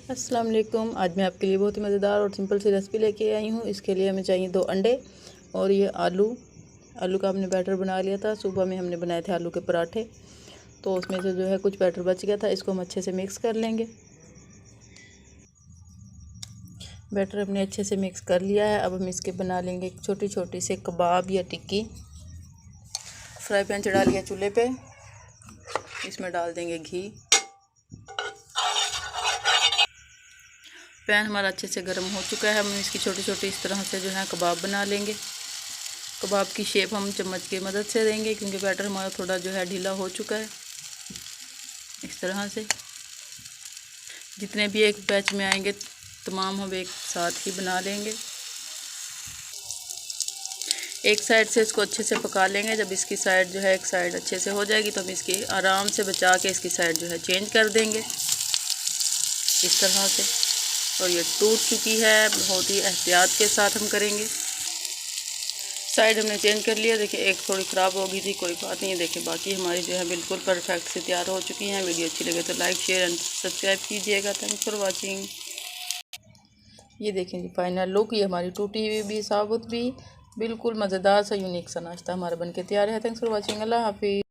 अस्सलाम वालेकुम। आज मैं आपके लिए बहुत ही मज़ेदार और सिंपल सी रेसिपी लेके आई हूँ। इसके लिए हमें चाहिए 2 अंडे और ये आलू का हमने बैटर बना लिया था। सुबह में हमने बनाए थे आलू के पराठे, तो उसमें से जो है कुछ बैटर बच गया था। इसको हम अच्छे से मिक्स कर लेंगे। बैटर हमने अच्छे से मिक्स कर लिया है। अब हम इसके बना लेंगे छोटी छोटी से कबाब या टिक्की। फ्राई पैन चढ़ा लिया चूल्हे पे, इसमें डाल देंगे घी। पैन हमारा अच्छे से गर्म हो चुका है। हम इसकी छोटी छोटी इस तरह से जो है कबाब बना लेंगे। कबाब की शेप हम चम्मच की मदद से देंगे, क्योंकि बैटर हमारा थोड़ा जो है ढीला हो चुका है। इस तरह से जितने भी एक बैच में आएंगे तमाम हम एक साथ ही बना लेंगे। एक साइड से इसको अच्छे से पका लेंगे। जब इसकी साइड जो है एक साइड अच्छे से हो जाएगी तो हम इसकी आराम से बचा के इसकी साइड जो है चेंज कर देंगे इस तरह से। और ये टूट चुकी है, बहुत ही एहतियात के साथ हम करेंगे। साइड हमने चेंज कर लिया। देखिए एक थोड़ी ख़राब हो गई थी, कोई बात नहीं है। देखिए बाकी हमारी जो है बिल्कुल परफेक्ट से तैयार हो चुकी हैं। वीडियो अच्छी लगे तो लाइक शेयर एंड सब्सक्राइब कीजिएगा। Thanks for watching. ये देखें जी फाइनल लुक। ये हमारी टूटी हुई भी साबुत भी बिल्कुल मज़ेदार सा यूनिक सा नाश्ता हमारा बनके तैयार है। Thanks for watching. अल्लाह हाफिज़।